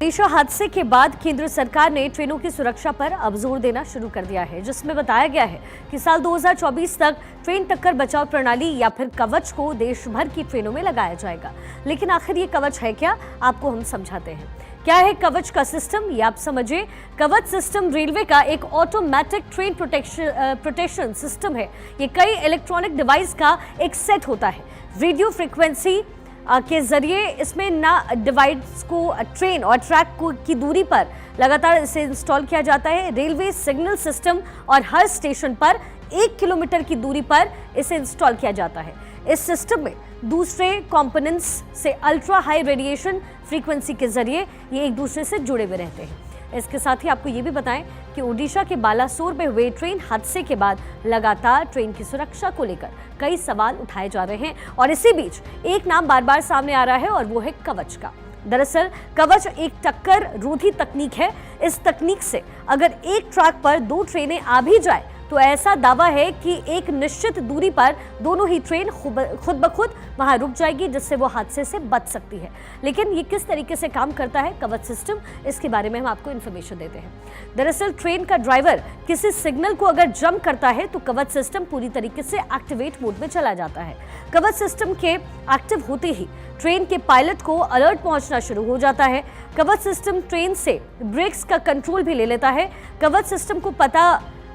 ओडिशा हादसे के बाद केंद्र सरकार ने ट्रेनों की सुरक्षा पर अब जोर देना शुरू कर दिया है, जिसमें बताया गया है कि साल 2024 तक ट्रेन टक्कर बचाव प्रणाली या फिर कवच को देश भर की ट्रेनों में लगाया जाएगा। लेकिन आखिर ये कवच है क्या, आपको हम समझाते हैं। क्या है कवच का सिस्टम, ये आप समझिए। कवच सिस्टम रेलवे का एक ऑटोमेटिक ट्रेन प्रोटेक्शन सिस्टम है। ये कई इलेक्ट्रॉनिक डिवाइस का एक सेट होता है। रेडियो फ्रीक्वेंसी के जरिए इसमें ना डिवाइस को ट्रेन और ट्रैक की दूरी पर लगातार इसे इंस्टॉल किया जाता है। रेलवे सिग्नल सिस्टम और हर स्टेशन पर 1 किलोमीटर की दूरी पर इसे इंस्टॉल किया जाता है। इस सिस्टम में दूसरे कंपोनेंट्स से अल्ट्रा हाई रेडिएशन फ्रीक्वेंसी के जरिए ये एक दूसरे से जुड़े हुए रहते हैं। इसके साथ ही आपको ये भी बताएं कि ओडिशा के बालासोर में हुए ट्रेन हादसे के बाद लगातार ट्रेन की सुरक्षा को लेकर कई सवाल उठाए जा रहे हैं और इसी बीच एक नाम बार बार सामने आ रहा है और वो है कवच का। दरअसल कवच एक टक्कर रोधी तकनीक है। इस तकनीक से अगर एक ट्रैक पर 2 ट्रेनें आ भी जाए तो ऐसा दावा है कि एक निश्चित दूरी पर दोनों ही ट्रेन खुद ब खुद वहां रुक जाएगी, जिससे वो हादसे से बच सकती है। लेकिन ये किस तरीके से काम करता है कवच सिस्टम, इसके बारे में हम आपको इन्फॉर्मेशन देते हैं। दरअसल ट्रेन का ड्राइवर किसी सिग्नल को अगर जंप करता है तो कवच सिस्टम पूरी तरीके से एक्टिवेट मोड में चला जाता है। कवच सिस्टम के एक्टिव होते ही ट्रेन के पायलट को अलर्ट पहुंचना शुरू हो जाता है। कवच सिस्टम ट्रेन से ब्रेक्स का कंट्रोल भी ले लेता है। कवच सिस्टम को पता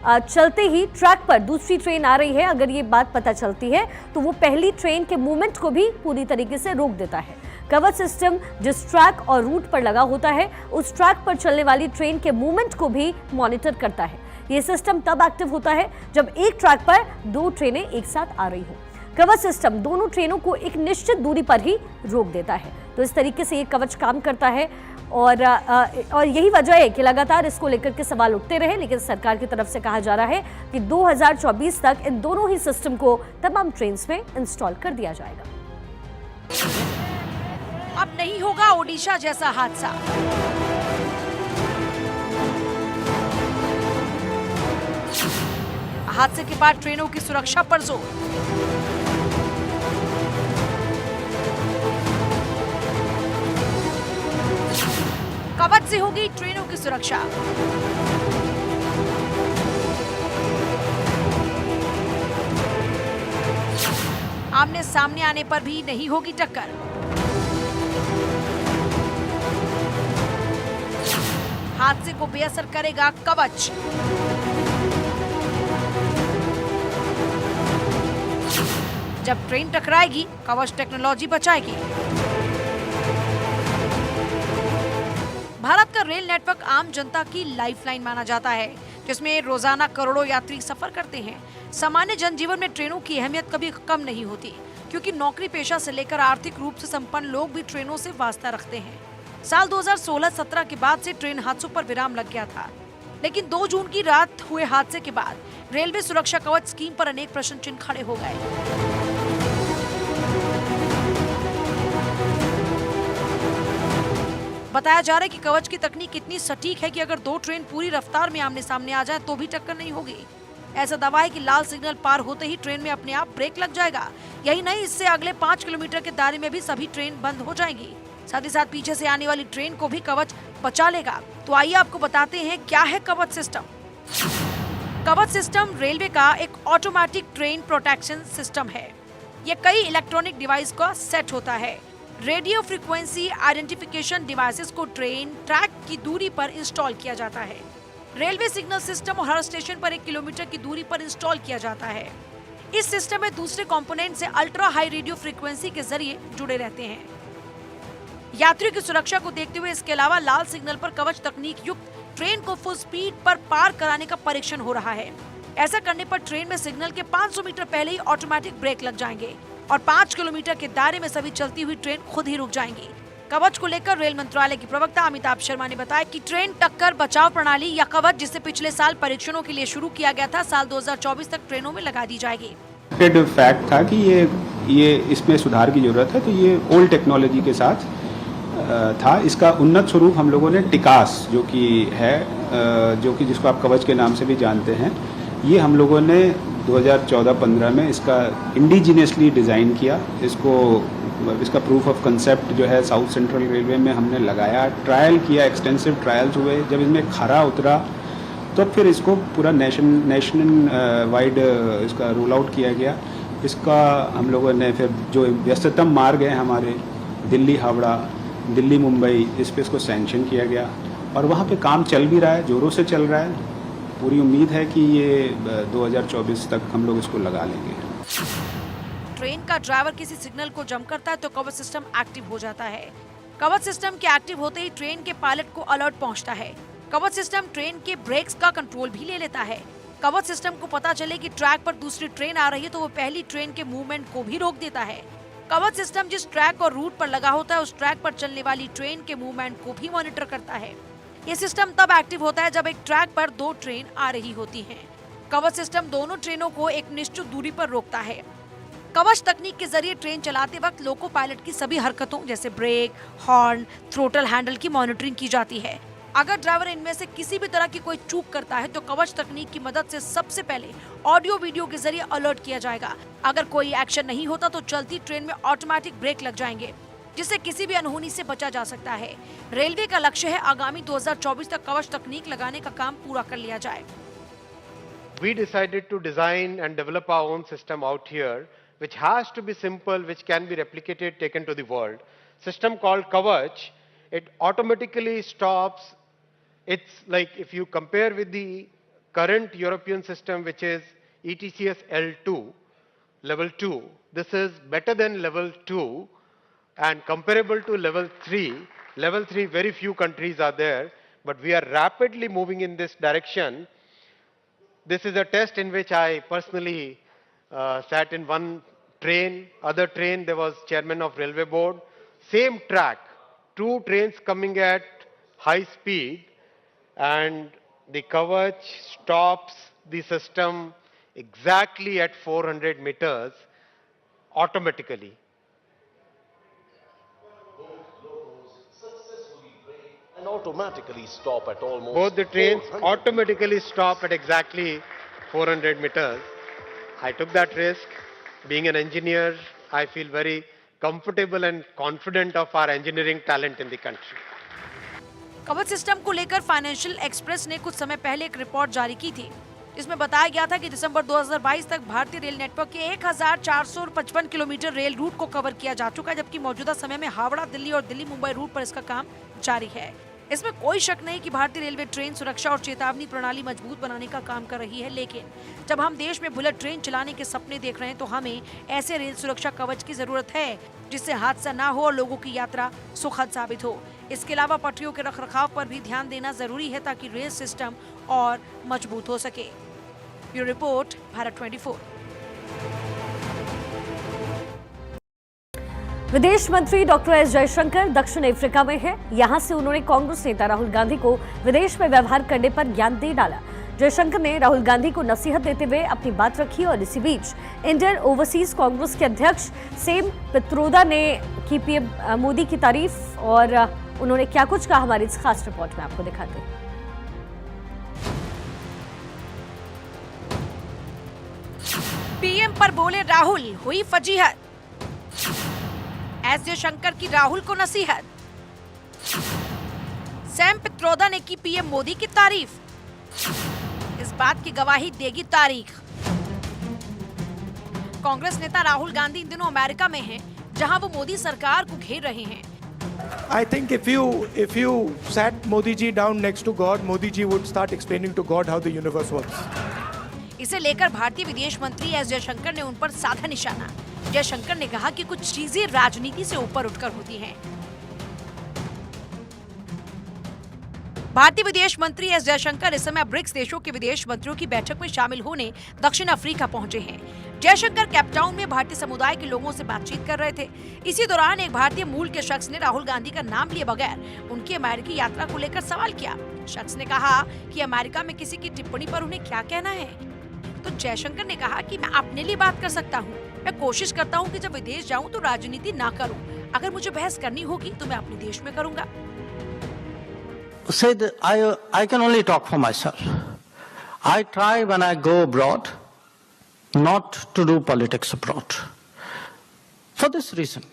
चलते ही ट्रैक पर दूसरी ट्रेन आ रही है, अगर ये बात पता चलती है तो वो पहली ट्रेन के मूवमेंट को भी पूरी तरीके से रोक देता है। कवच सिस्टम जिस ट्रैक और रूट पर लगा होता है उस ट्रैक पर चलने वाली ट्रेन के मूवमेंट को भी मॉनिटर करता है। ये सिस्टम तब एक्टिव होता है जब एक ट्रैक पर 2 ट्रेनें एक साथ आ रही हो। कवच सिस्टम दोनों ट्रेनों को एक निश्चित दूरी पर ही रोक देता है। तो इस तरीके से ये कवच काम करता है और यही वजह है कि लगातार इसको लेकर के सवाल उठते रहे। लेकिन सरकार की तरफ से कहा जा रहा है कि 2024 तक इन दोनों ही सिस्टम को तमाम ट्रेन्स में इंस्टॉल कर दिया जाएगा। अब नहीं होगा ओडिशा जैसा हादसा। हादसे के बाद ट्रेनों की सुरक्षा पर जोर। कवच से होगी ट्रेनों की सुरक्षा। आमने सामने आने पर भी नहीं होगी टक्कर। हादसे को बेअसर करेगा कवच। जब ट्रेन टकराएगी कवच टेक्नोलॉजी बचाएगी। भारत का रेल नेटवर्क आम जनता की लाइफलाइन माना जाता है, जिसमें रोजाना करोड़ों यात्री सफर करते हैं। सामान्य जनजीवन में ट्रेनों की अहमियत कभी कम नहीं होती, क्योंकि नौकरी पेशा से लेकर आर्थिक रूप से संपन्न लोग भी ट्रेनों से वास्ता रखते हैं। साल 2016-17 के बाद से ट्रेन हादसों पर विराम लग गया था, लेकिन 2 जून की रात हुए हादसे के बाद रेलवे सुरक्षा कवच स्कीम पर अनेक प्रश्न चिन्ह खड़े हो गए। बताया जा रहा है कि कवच की तकनीक इतनी सटीक है कि अगर 2 ट्रेन पूरी रफ्तार में आमने सामने आ जाए तो भी टक्कर नहीं होगी। ऐसा दावा है कि लाल सिग्नल पार होते ही ट्रेन में अपने आप ब्रेक लग जाएगा। यही नहीं, इससे अगले 5 किलोमीटर के दायरे में भी सभी ट्रेन बंद हो जाएंगी। साथ ही साथ पीछे से आने वाली ट्रेन को भी कवच बचा लेगा। तो आइए आपको बताते हैं क्या है कवच सिस्टम। कवच सिस्टम रेलवे का एक ऑटोमेटिक ट्रेन प्रोटेक्शन सिस्टम है। ये कई इलेक्ट्रॉनिक डिवाइस का सेट होता है। रेडियो फ्रीक्वेंसी आइडेंटिफिकेशन डिवाइसेस को ट्रेन ट्रैक की दूरी पर इंस्टॉल किया जाता है। रेलवे सिग्नल सिस्टम और हर स्टेशन पर 1 किलोमीटर की दूरी पर इंस्टॉल किया जाता है। इस सिस्टम में दूसरे कंपोनेंट से अल्ट्रा हाई रेडियो फ्रीक्वेंसी के जरिए जुड़े रहते हैं। यात्रियों की सुरक्षा को देखते हुए इसके अलावा लाल सिग्नल पर कवच तकनीक युक्त ट्रेन को फुल स्पीड पर पार कराने का परीक्षण हो रहा है। ऐसा करने पर ट्रेन में सिग्नल के 500 मीटर पहले ही ऑटोमेटिक ब्रेक लग जाएंगे और 5 किलोमीटर के दायरे में सभी चलती हुई ट्रेन खुद ही रुक जाएंगी। कवच को लेकर रेल मंत्रालय के प्रवक्ता अमिताभ शर्मा ने बताया कि ट्रेन टक्कर बचाव प्रणाली या कवच, जिसे पिछले साल परीक्षणों के लिए शुरू किया गया था, साल 2024 तक ट्रेनों में लगा दी जाएगी। फैक्ट था कि ये इसमें सुधार की जरूरत है, तो ये ओल्ड टेक्नोलॉजी के साथ था। इसका उन्नत स्वरूप हम लोगों ने टिकास जो कि जिसको आप कवच के नाम से भी जानते हैं, ये हम लोगों ने 2014-15 में इसका इंडिजिनियसली डिज़ाइन किया। इसको इसका प्रूफ ऑफ कंसेप्ट जो है साउथ सेंट्रल रेलवे में हमने लगाया, ट्रायल किया, एक्सटेंसिव ट्रायल्स हुए। जब इसमें खरा उतरा तो फिर इसको पूरा नेशनल वाइड इसका रोल आउट किया गया। इसका हम लोगों ने फिर जो व्यस्ततम मार्ग हैं हमारे दिल्ली हावड़ा, दिल्ली मुंबई, इस पे इसको सैंक्शन किया गया और वहाँ पे काम चल भी रहा है, ज़ोरों से चल रहा है। पूरी उम्मीद है कि ये 2024 तक हम लोग इसको लगा लेंगे। ट्रेन का ड्राइवर किसी सिग्नल को जम करता है तो कवच सिस्टम एक्टिव हो जाता है। कवच सिस्टम के एक्टिव होते ही ट्रेन के पायलट को अलर्ट पहुंचता है। कवच सिस्टम ट्रेन के ब्रेक्स का कंट्रोल भी ले लेता है। कवच सिस्टम को पता चले कि ट्रैक पर दूसरी ट्रेन आ रही है तो वो पहली ट्रेन के मूवमेंट को भी रोक देता है। कवच सिस्टम जिस ट्रैक और रूट पर लगा होता है उस ट्रैक पर चलने वाली ट्रेन के मूवमेंट को भी मॉनिटर करता है। ये सिस्टम तब एक्टिव होता है जब एक ट्रैक पर दो ट्रेन आ रही होती हैं। कवच सिस्टम दोनों ट्रेनों को एक निश्चित दूरी पर रोकता है। कवच तकनीक के जरिए ट्रेन चलाते वक्त लोको पायलट की सभी हरकतों जैसे ब्रेक, हॉर्न, थ्रोटल हैंडल की मॉनिटरिंग की जाती है। अगर ड्राइवर इनमें से किसी भी तरह की कोई चूक करता है तो कवच तकनीक की मदद से सबसे पहले ऑडियो वीडियो के जरिए अलर्ट किया जाएगा। अगर कोई एक्शन नहीं होता तो चलती ट्रेन में ऑटोमेटिक ब्रेक लग जाएंगे, जिससे किसी भी अनहोनी से बचा जा सकता है। रेलवे का लक्ष्य है आगामी 2024 तक कवच तकनीक लगाने का काम पूरा कर लिया जाए। We decided to design and develop our own system out here, which has to be simple, which can be replicated, taken to the world. System called Kavach. It automatically stops. It's like if you compare with the current European system, which is ETCS L2, level 2. This is better than level 2 and comparable to level 3. Level 3, very few countries are there, but we are rapidly moving in this direction. This is a test in which I personally sat in one train. Other train, there was chairman of railway board. Same track, two trains coming at high speed, and the Kavach stops the system exactly at 400 meters automatically. And automatically stop at almost Both the trains 400. automatically stop at exactly 400 meters. I took that risk. Being an engineer, I feel very comfortable and confident of our engineering talent in the country. कवच system को लेकर financial express ने कुछ समय पहले एक report जारी की थी, जिसमें बताया गया था कि दिसंबर 2022 तक भारतीय रेल नेटवर्क के 1455 किलोमीटर रेल रूट को कवर किया जा चुका है, जबकि मौजूदा समय में हावड़ा दिल्ली और दिल्ली मुंबई रूट पर इसका काम जारी है। इसमें कोई शक नहीं कि भारतीय रेलवे ट्रेन सुरक्षा और चेतावनी प्रणाली मजबूत बनाने का काम कर रही है, लेकिन जब हम देश में बुलेट ट्रेन चलाने के सपने देख रहे हैं तो हमें ऐसे रेल सुरक्षा कवच की जरूरत है जिससे हादसा ना हो और लोगों की यात्रा सुखद साबित हो। इसके अलावा पटरियों के रखरखाव पर भी ध्यान देना जरूरी है ताकि रेल सिस्टम और मजबूत हो सके। Bureau report, Bharat 24। विदेश मंत्री डॉक्टर एस जयशंकर दक्षिण अफ्रीका में हैं। यहां से उन्होंने कांग्रेस नेता राहुल गांधी को विदेश में व्यवहार करने पर ज्ञान दे डाला। जयशंकर ने राहुल गांधी को नसीहत देते हुए अपनी बात रखी और इसी बीच इंडियन ओवरसीज कांग्रेस के अध्यक्ष सेम पित्रोदा ने की पीएम मोदी की तारीफ और उन्होंने क्या कुछ कहा, हमारी इस खास रिपोर्ट में आपको दिखाते हैं। पीएम पर बोले राहुल, हुई फजीहत। एस जयशंकर की राहुल को नसीहत। सैम पित्रोदा ने की पीएम मोदी की तारीफ। इस बात की गवाही देगी तारीख। कांग्रेस नेता राहुल गांधी इन दिनों अमेरिका में हैं, जहां वो मोदी सरकार को घेर रहे हैं। I think if you sat Modi ji down next to God, Modi ji would start explaining to God how the universe works. इसे लेकर भारतीय विदेश मंत्री एस जयशंकर ने उन पर साधा निशाना। जयशंकर ने कहा कि कुछ चीजें राजनीति से ऊपर उठकर होती हैं। भारतीय विदेश मंत्री एस जयशंकर इस समय ब्रिक्स देशों के विदेश मंत्रियों की बैठक में शामिल होने दक्षिण अफ्रीका पहुंचे हैं। जयशंकर केपटाउन में भारतीय समुदाय के लोगों से बातचीत कर रहे थे। इसी दौरान एक भारतीय मूल के शख्स ने राहुल गांधी का नाम लिए बगैर उनकी अमेरिकी यात्रा को लेकर सवाल किया। शख्स ने कहा कि अमेरिका में किसी की टिप्पणी पर उन्हें क्या कहना है, तो जयशंकर ने कहा कि मैं अपने लिए बात कर सकता हूँ। मैं कोशिश करता हूँ कि जब विदेश जाऊँ तो राजनीति ना करूँ। अगर मुझे बहस करनी होगी तो मैं अपने देश में करूँगा। Said I can only talk for myself. I try when I go abroad not to do politics abroad. For this reason,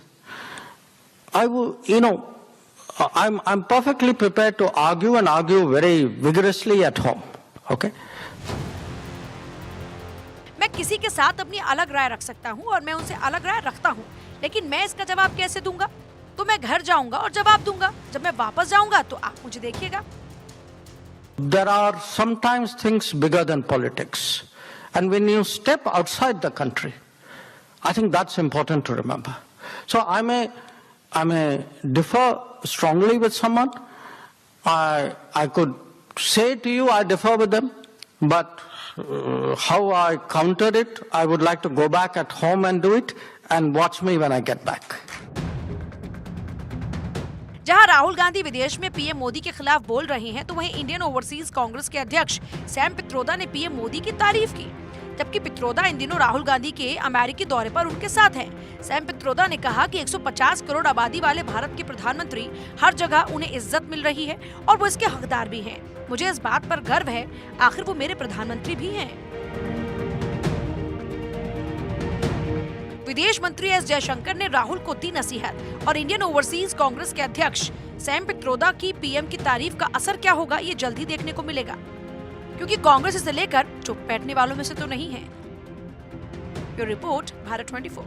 I will, I'm perfectly prepared to argue and argue very vigorously at home. Okay? मैं किसी के साथ अपनी अलग राय रख सकता हूँ और मैं उनसे अलग राय रखता हूँ, लेकिन मैं इसका जवाब कैसे दूंगा? तो मैं घर जाऊंगा और जवाब दूंगा। जब मैं वापस जाऊंगा तो आप मुझे देखिएगा। There are sometimes things bigger than politics. And when you step outside the country, I think that's important to remember. So I may differ strongly with someone. I could say to you I differ with them, but how I counter it, I would like to go back at home and do it, and watch me when I get back. जहां राहुल गांधी विदेश में PM Modi के खिलाफ बोल रहे हैं, तो वहीं इंडियन ओवरसीज कांग्रेस के अध्यक्ष सैम पित्रोदा ने पीएम मोदी की तारीफ की। जबकि पित्रोदा इन दिनों राहुल गांधी के अमेरिकी दौरे पर उनके साथ हैं। सैम पित्रोदा ने कहा कि 150 करोड़ आबादी वाले भारत के प्रधानमंत्री हर जगह उन्हें इज्जत मिल रही है और वो इसके हकदार भी हैं। मुझे इस बात पर गर्व है, आखिर वो मेरे प्रधानमंत्री भी हैं। विदेश मंत्री एस जयशंकर ने राहुल को दी नसीहत और इंडियन ओवरसीज कांग्रेस के अध्यक्ष सैम पित्रोदा की पीएम की तारीफ का असर क्या होगा, ये जल्द ही देखने को मिलेगा, क्योंकि कांग्रेस इसे लेकर चुप बैठने वालों में से तो नहीं है। Bureau report, Bharat 24।